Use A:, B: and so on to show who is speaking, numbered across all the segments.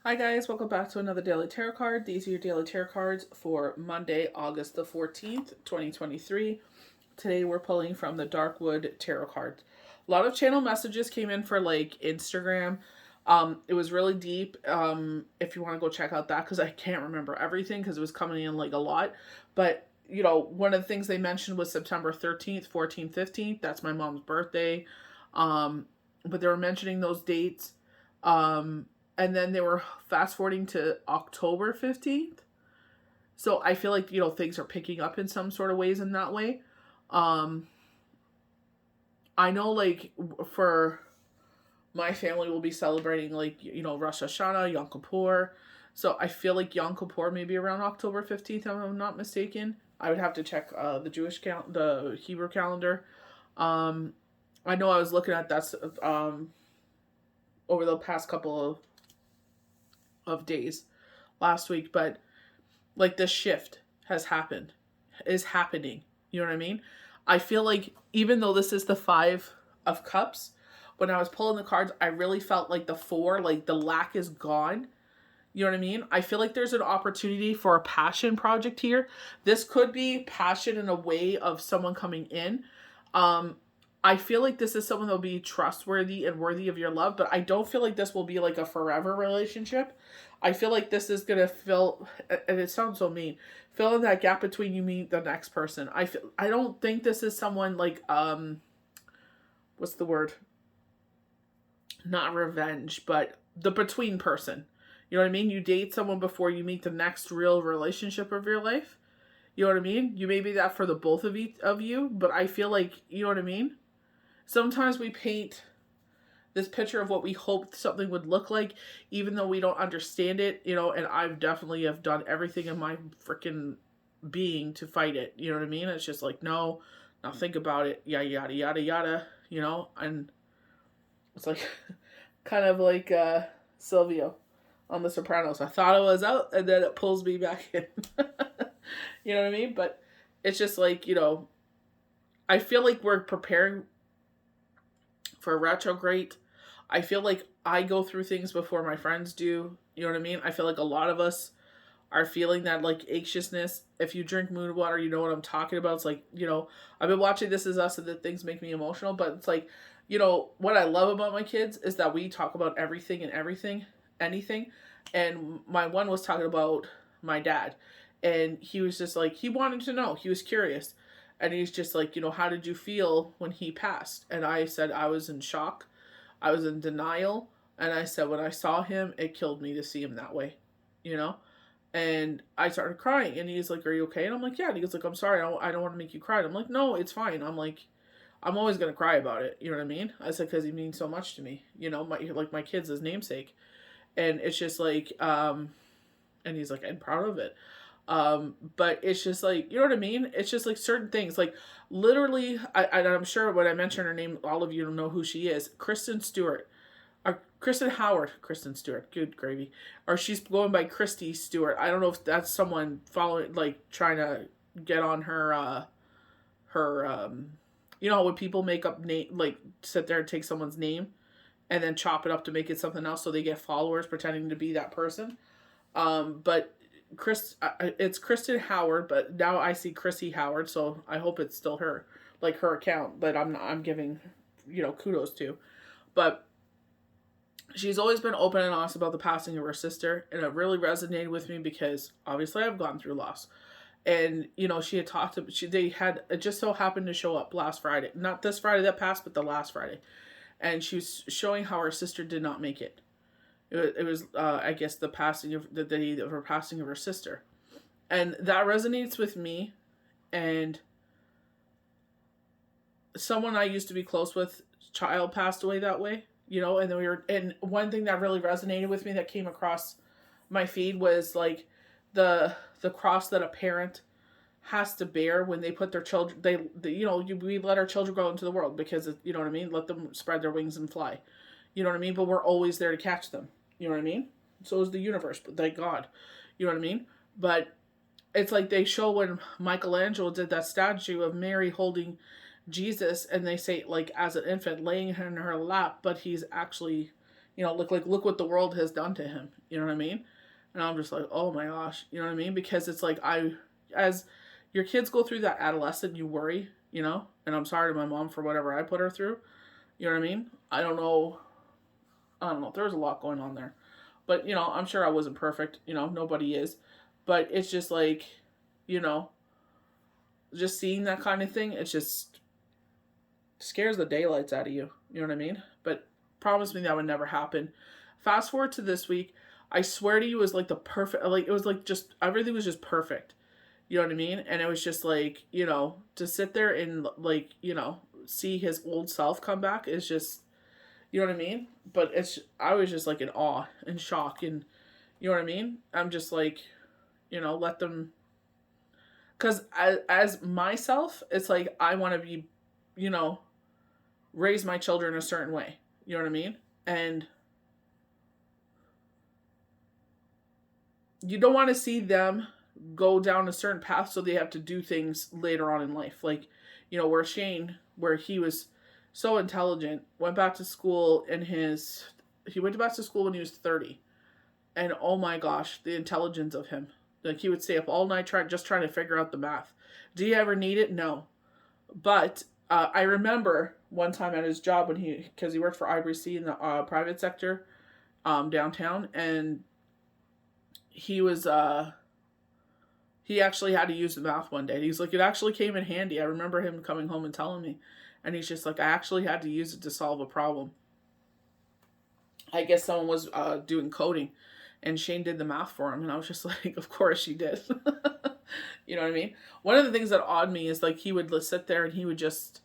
A: Hi guys, welcome back to another daily tarot card. These are your daily tarot cards for Monday, August the 14th, 2023. Today we're pulling from the Darkwood tarot cards. A lot of channel messages came in for like Instagram. It was really deep. If you want to go check out that, because I can't remember everything because it was coming in like a lot. But one of the things they mentioned was September 13th, 14th, 15th. That's my mom's birthday. But they were mentioning those dates. And then they were fast forwarding to October 15th. So I feel like, things are picking up in some sort of ways in that way. I know, like, for my family, we'll be celebrating, like, Rosh Hashanah, Yom Kippur. So I feel like Yom Kippur may be around October 15th, if I'm not mistaken. I would have to check the Hebrew calendar. I know I was looking at that over the past couple of days last week, but like this shift is happening. You know what I mean? I feel like even though this is the 5 of Cups, when I was pulling the cards, I really felt like the 4, like the lack is gone. You know what I mean? I feel like there's an opportunity for a passion project here. This could be passion in a way of someone coming in. I feel like this is someone that will be trustworthy and worthy of your love, but I don't feel like this will be like a forever relationship. I feel like this is going to fill, and it sounds so mean, fill in that gap between you meet the next person. I don't think this is someone like, what's the word? Not revenge, but the between person. You know what I mean? You date someone before you meet the next real relationship of your life. You know what I mean? You may be that for the both of you, but I feel like, you know what I mean? Sometimes we paint this picture of what we hoped something would look like, even though we don't understand it, and I've definitely have done everything in my freaking being to fight it. You know what I mean? It's just like, no, now think about it, yada, yada, yada, yada, and it's like, kind of like Silvio on The Sopranos. I thought I was out, and then it pulls me back in. You know what I mean? But it's just like, I feel like we're preparing for retrograde. I feel like I go through things before my friends do. You know what I mean? I feel like a lot of us are feeling that like anxiousness. If you drink moon water, you know what I'm talking about. It's like, I've been watching This Is Us and that things make me emotional, but it's like, what I love about my kids is that we talk about everything and anything. And my one was talking about my dad, and he was just like, he wanted to know, he was curious. And he's just like, how did you feel when he passed? And I said, I was in shock. I was in denial. And I said, when I saw him, it killed me to see him that way, And I started crying. And he's like, are you okay? And I'm like, yeah. And he goes like, I'm sorry. I don't want to make you cry. And I'm like, no, it's fine. I'm like, I'm always going to cry about it. You know what I mean? I said, because he means so much to me. My kid's his namesake. And it's just like, and he's like, I'm proud of it. But it's just like, you know what I mean? It's just like certain things, like literally, I'm sure when I mention her name, all of you know who she is. Kristen Stewart, or Kristen Stewart, good gravy. Or she's going by Christy Stewart. I don't know if that's someone following, like trying to get on her, when people make up name, like sit there and take someone's name and then chop it up to make it something else so they get followers pretending to be that person. But it's Kristen Howard, but now I see Chrissy Howard, so I hope it's still her, like her account that I'm giving, kudos to. But she's always been open and honest about the passing of her sister, and it really resonated with me because obviously I've gone through loss. And she had talked to it just so happened to show up last Friday, not this Friday that passed, but the last Friday, and she was showing how her sister did not make it. It was I guess the passing of the day of her passing of her sister, and that resonates with me. And someone I used to be close with, child passed away that way, and then and one thing that really resonated with me that came across my feed was like the cross that a parent has to bear when they put their children, we let our children go into the world because, you know what I mean, let them spread their wings and fly, you know what I mean, but we're always there to catch them. You know what I mean? So is the universe, but thank God. You know what I mean? But it's like they show when Michelangelo did that statue of Mary holding Jesus, and they say, like, as an infant, laying in her lap, but he's actually look what the world has done to him. You know what I mean? And I'm just like, oh my gosh, you know what I mean? Because it's like as your kids go through that adolescent, you worry, and I'm sorry to my mom for whatever I put her through. You know what I mean? I don't know. There's a lot going on there. But, I'm sure I wasn't perfect. Nobody is. But it's just like, you know, just seeing that kind of thing, it just scares the daylights out of you. You know what I mean? But promise me that would never happen. Fast forward to this week. I swear to you, it was like the perfect, like, it was like just, everything was just perfect. You know what I mean? And it was just like, to sit there and like, see his old self come back is just, you know what I mean? But I was just like in awe and shock, and you know what I mean? I'm just like, let them, because as myself, it's like, I want to be, raise my children a certain way. You know what I mean? And you don't want to see them go down a certain path so they have to do things later on in life. Like, where Shane, where he was so intelligent, went back to school he went back to school when he was 30. And oh my gosh, the intelligence of him. Like, he would stay up all night trying to figure out the math. Do you ever need it? No. But I remember one time at his job because he worked for Ivory C in the private sector downtown, and he was he actually had to use the math one day. He's like, it actually came in handy. I remember him coming home and telling me, and he's just like, I actually had to use it to solve a problem. I guess someone was doing coding, and Shane did the math for him, and I was just like, of course she did. You know what I mean? One of the things that awed me is like he would sit there and he would just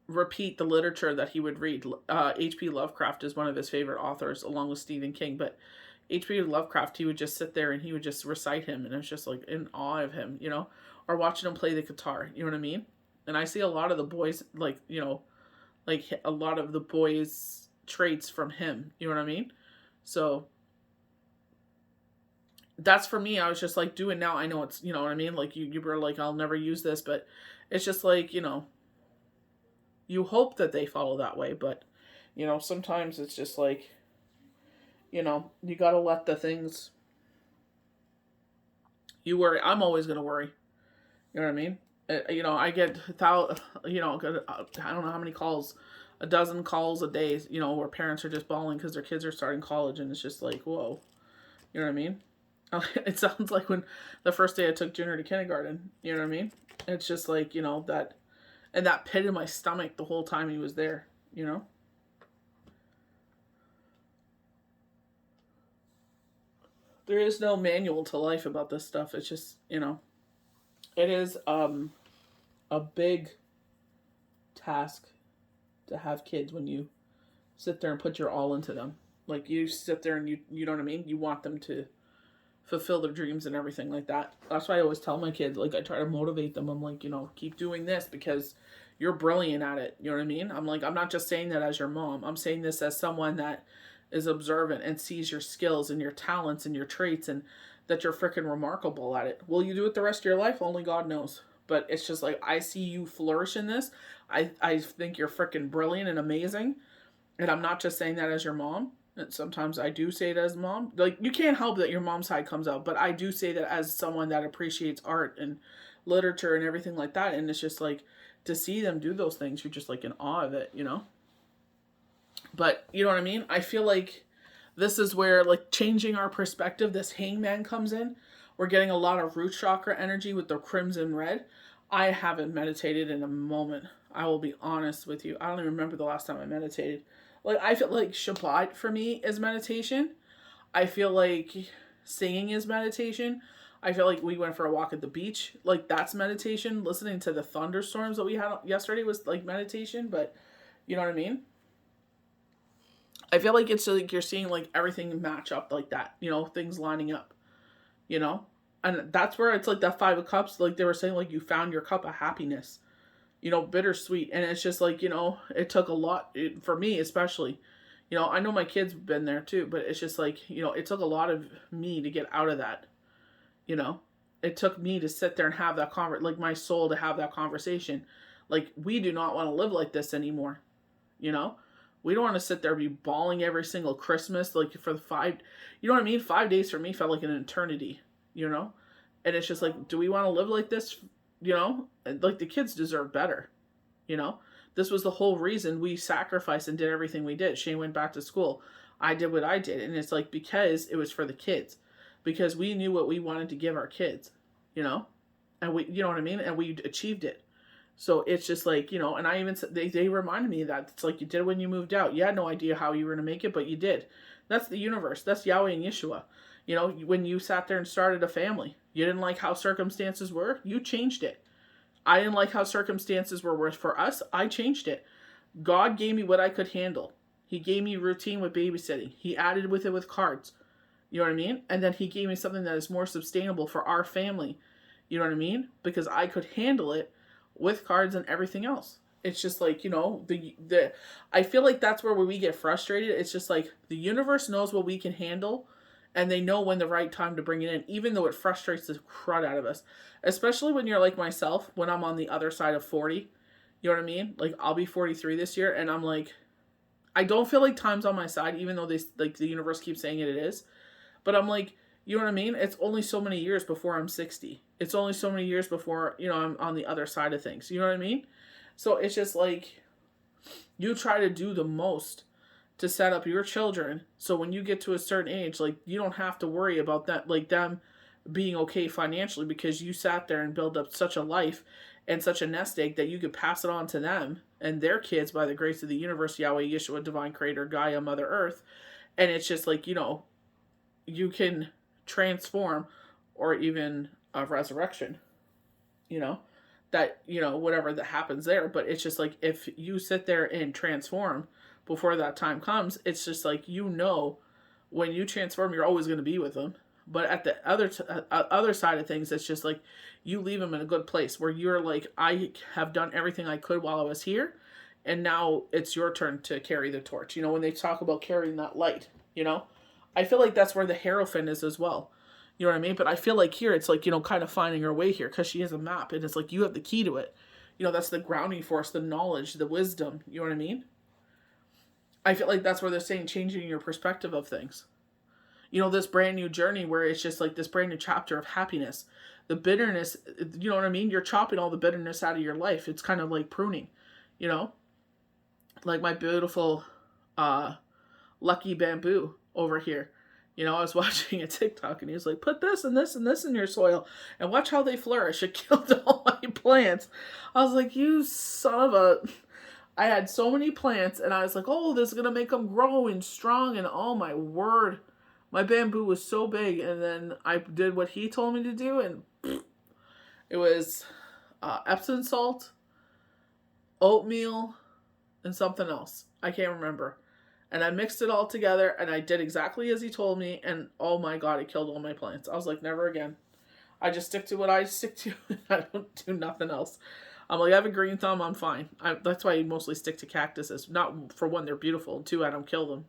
A: repeat the literature that he would read. H.P. Lovecraft is one of his favorite authors, along with Stephen King. But H.P. Lovecraft, he would just sit there and he would just recite him, and I was just like in awe of him, or watching him play the guitar. You know what I mean? And I see a lot of the boys, like a lot of the boys' traits from him. You know what I mean? So that's for me. I was just like, doing now. I know it's, you know what I mean? Like you were like, I'll never use this, but it's just like, you hope that they follow that way, but sometimes it's just like, you gotta let the things you worry. I'm always gonna worry. You know what I mean? I get I don't know how many calls, a dozen calls a day, where parents are just bawling because their kids are starting college, and it's just like, whoa. You know what I mean? It sounds like when the first day I took Junior to kindergarten. You know what I mean? It's just like, that, and that pit in my stomach the whole time he was there, There is no manual to life about this stuff. It's just, it is a big task to have kids when you sit there and put your all into them. Like, you sit there and you know what I mean? You want them to fulfill their dreams and everything like that. That's why I always tell my kids, like, I try to motivate them. I'm like, keep doing this because you're brilliant at it. You know what I mean? I'm like, I'm not just saying that as your mom. I'm saying this as someone that is observant and sees your skills and your talents and your traits, and that you're freaking remarkable at it. Will you do it the rest of your life? Only God knows. But it's just like, I see you flourish in this. I think you're freaking brilliant and amazing. And I'm not just saying that as your mom. And sometimes I do say it as mom. Like, you can't help that your mom's side comes out, but I do say that as someone that appreciates art and literature and everything like that. And it's just like, to see them do those things, you're just like in awe of it, But you know what I mean? I feel like this is where, like, changing our perspective, this hangman comes in. We're getting a lot of root chakra energy with the crimson red. I haven't meditated in a moment. I will be honest with you. I don't even remember the last time I meditated. Like, I feel like Shabbat for me is meditation. I feel like singing is meditation. I feel like we went for a walk at the beach. Like, that's meditation. Listening to the thunderstorms that we had yesterday was like meditation, but you know what I mean? I feel like it's like you're seeing like everything match up like that, things lining up, And that's where it's like that 5 of Cups, like they were saying, like you found your cup of happiness, bittersweet. And it's just like, it took a lot, for me especially. I know my kids have been there too, but it's just like, it took a lot of me to get out of that. It took me to sit there and have that like my soul to have that conversation. Like, we do not want to live like this anymore, We don't want to sit there and be bawling every single Christmas, like for the you know what I mean? 5 days for me felt like an eternity, you know? And it's just like, do we want to live like this? You know? And like the kids deserve better, you know? This was the whole reason we sacrificed and did everything we did. Shane went back to school. I did what I did. And it's like, because it was for the kids. Because we knew what we wanted to give our kids, you know? And we, you know what I mean? And we achieved it. So it's just like, you know, and I even said, they reminded me of that. It's like you did when you moved out. You had no idea how you were going to make it, but you did. That's the universe. That's Yahweh and Yeshua. You know, when you sat there and started a family, you didn't like how circumstances were, you changed it. I didn't like how circumstances were for us, I changed it. God gave me what I could handle. He gave me routine with babysitting. He added with it with cards. You know what I mean? And then he gave me something that is more sustainable for our family. You know what I mean? Because I could handle it with cards and everything else. It's just like, you know, I feel like that's where we get frustrated. It's just like the universe knows what we can handle, and they know when the right time to bring it in, even though it frustrates the crud out of us. Especially when you're like myself, when I'm on the other side of 40. You know what I mean? Like, I'll be 43 this year, and I'm like, I don't feel like time's on my side, even though like the universe keeps saying it is. But I'm like, you know what I mean? It's only so many years before I'm 60. It's only so many years before, you know, I'm on the other side of things. You know what I mean? So it's just like, you try to do the most to set up your children. So when you get to a certain age, like, you don't have to worry about that, like them being okay financially, because you sat there and built up such a life and such a nest egg that you could pass it on to them and their kids by the grace of the universe, Yahweh, Yeshua, Divine Creator, Gaia, Mother Earth. And it's just like, you know, you can transform, or even a resurrection, you know, that, you know, whatever that happens there. But it's just like, if you sit there and transform before that time comes, it's just like, you know, when you transform, you're always going to be with them. But at the other side of things, it's just like, you leave them in a good place where you're like, I have done everything I could while I was here, and now it's your turn to carry the torch. You know, when they talk about carrying that light, you know, I feel like that's where the Hierophant is as well. You know what I mean? But I feel like here it's like, you know, kind of finding her way here, because she has a map, and it's like, you have the key to it. You know, that's the grounding force, the knowledge, the wisdom. You know what I mean? I feel like that's where they're saying changing your perspective of things. You know, this brand new journey where it's just like this brand new chapter of happiness. The bitterness, you know what I mean? You're chopping all the bitterness out of your life. It's kind of like pruning, you know? Like my beautiful lucky bamboo over here. You know, I was watching a TikTok and he was like, put this and this and this in your soil and watch how they flourish. It killed all my plants. I was like, you son of a... I had so many plants and I was like, oh, this is going to make them grow and strong. And oh my word, my bamboo was so big. And then I did what he told me to do, and it was Epsom salt, oatmeal, and something else. I can't remember. And I mixed it all together, and I did exactly as he told me, and oh my god, it killed all my plants. I was like, never again. I just stick to what I stick to, and I don't do nothing else. I'm like, I have a green thumb, I'm fine. That's why I mostly stick to cactuses. Not, for one, they're beautiful. Two, I don't kill them.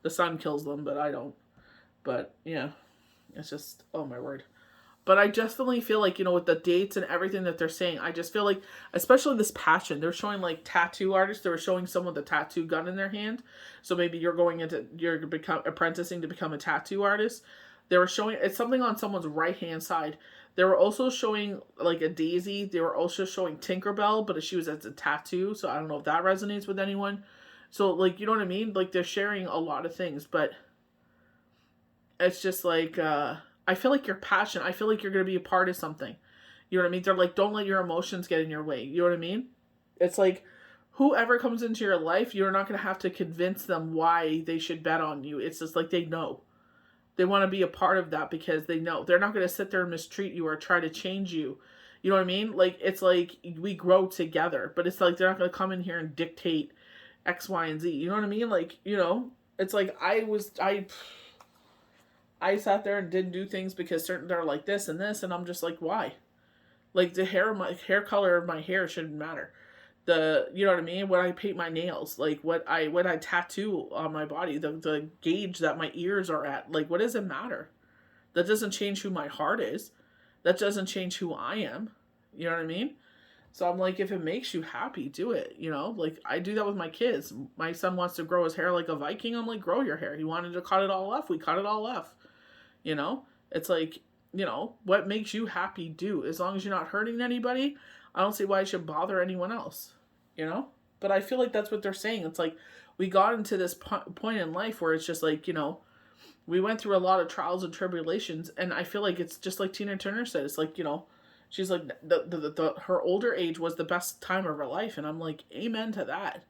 A: The sun kills them, but I don't. But, yeah, it's just, oh my word. But I definitely feel like, you know, with the dates and everything that they're saying, I just feel like, especially this passion, they're showing like tattoo artists. They were showing someone with a tattoo gun in their hand. So maybe you're apprenticing to become a tattoo artist. They were showing, it's something on someone's right hand side. They were also showing like a daisy. They were also showing Tinkerbell, but she was as a tattoo. So I don't know if that resonates with anyone. So like, you know what I mean? Like they're sharing a lot of things, but it's just like, I feel like your passion, I feel like you're going to be a part of something. You know what I mean? They're like, don't let your emotions get in your way. You know what I mean? It's like, whoever comes into your life, you're not going to have to convince them why they should bet on you. It's just like, they know. They want to be a part of that because they know. They're not going to sit there and mistreat you or try to change you. You know what I mean? Like, it's like, we grow together. But it's like, they're not going to come in here and dictate X, Y, and Z. You know what I mean? Like, you know, it's like, I sat there and didn't do things because they're like this and this, and I'm just like, why? Like, the hair color of my hair shouldn't matter. You know what I mean? When I paint my nails, like what I tattoo on my body, the gauge that my ears are at, like, what does it matter? That doesn't change who my heart is. That doesn't change who I am. You know what I mean? So I'm like, if it makes you happy, do it. Like I do that with my kids. My son wants to grow his hair like a Viking. I'm like, grow your hair. He wanted to cut it all off. We cut it all off. It's like, what makes you happy, do. As long as you're not hurting anybody, I don't see why I should bother anyone else. But I feel like that's what they're saying. It's like we got into this point in life where it's just like, we went through a lot of trials and tribulations, and I feel like it's just like Tina Turner said. It's like, she's like her older age was the best time of her life, and I'm like, amen to that.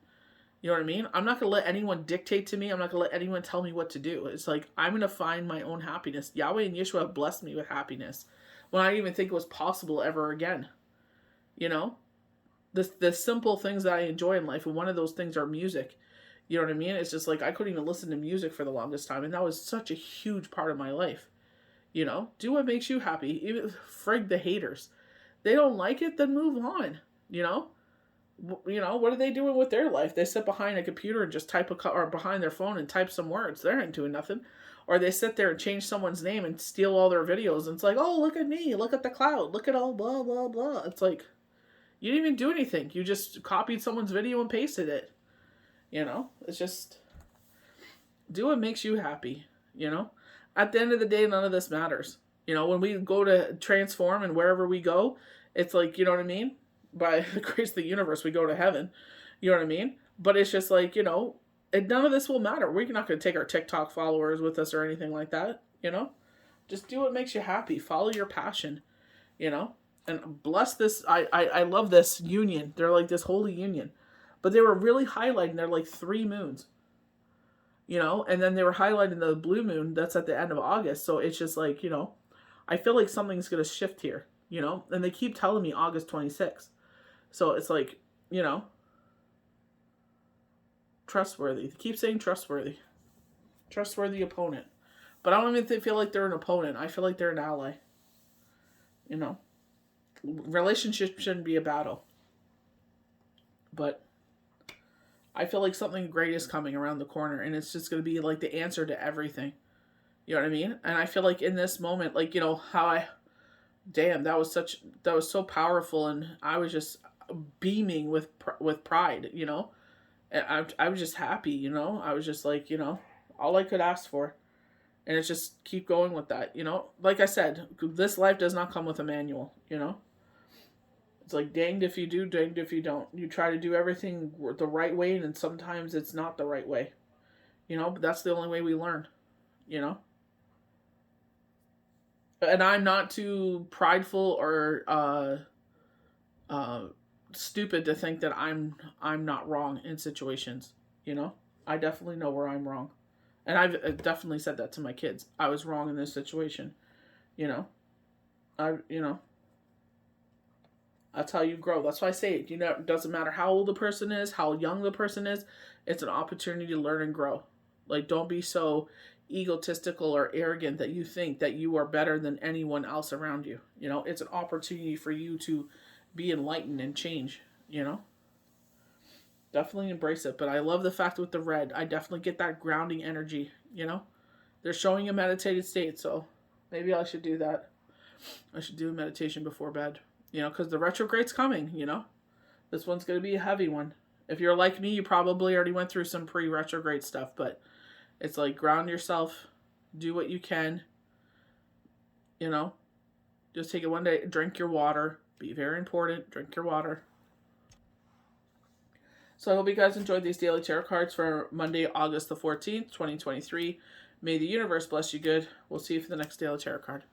A: You know what I mean? I'm not going to let anyone dictate to me. I'm not going to let anyone tell me what to do. It's like, I'm going to find my own happiness. Yahweh and Yeshua have blessed me with happiness when I didn't even think it was possible ever again. The simple things that I enjoy in life, and one of those things are music. You know what I mean? It's just like, I couldn't even listen to music for the longest time, and that was such a huge part of my life. Do what makes you happy. Even frig the haters. They don't like it, then move on. What are they doing with their life? They sit behind a computer and just type or behind their phone and type some words. They ain't doing nothing. Or they sit there and change someone's name and steal all their videos. And it's like, oh, look at me. Look at the cloud. Look at all blah, blah, blah. It's like, you didn't even do anything. You just copied someone's video and pasted it. It's just, do what makes you happy. At the end of the day, none of this matters. When we go to transform and wherever we go, it's like, you know what I mean? By the grace of the universe, we go to heaven. You know what I mean? But it's just like, none of this will matter. We're not going to take our TikTok followers with us or anything like that. Just do what makes you happy. Follow your passion, and bless this. I love this union. They're like this holy union, but they were really highlighting. They're like 3 moons, and then they were highlighting the blue moon that's at the end of August. So it's just like, I feel like something's going to shift here, and they keep telling me August 26th. So it's like, trustworthy. They keep saying trustworthy. Trustworthy opponent. But I don't even feel like they're an opponent. I feel like they're an ally. Relationship shouldn't be a battle. But I feel like something great is coming around the corner, and it's just going to be like the answer to everything. You know what I mean? And I feel like in this moment, like, how that was so powerful, and I was just beaming with pride, and I was just happy, I was just like, all I could ask for, and it's just keep going with that, like I said, this life does not come with a manual, it's like danged if you do, danged if you don't. You try to do everything the right way, and then sometimes it's not the right way, but that's the only way we learn, and I'm not too prideful or stupid to think that I'm not wrong in situations. I definitely know where I'm wrong, and I've definitely said that to my kids. I was wrong in this situation. That's how you grow. That's why I say it. It doesn't matter how old the person is, how young the person is. It's an opportunity to learn and grow. Like, don't be so egotistical or arrogant that you think that you are better than anyone else around you. It's an opportunity for you to be enlightened and change. Definitely embrace it. But I love the fact with the red, I definitely get that grounding energy. They're showing a meditated state, so maybe I should do that. I should do a meditation before bed. Because the retrograde's coming. This one's going to be a heavy one. If you're like me, you probably already went through some pre-retrograde stuff, but it's like, ground yourself, do what you can, just take it one day, drink your water, be very important, drink your water. So I hope you guys enjoyed these daily tarot cards for Monday, August the 14th, 2023. May the universe bless you good. We'll see you for the next daily tarot card.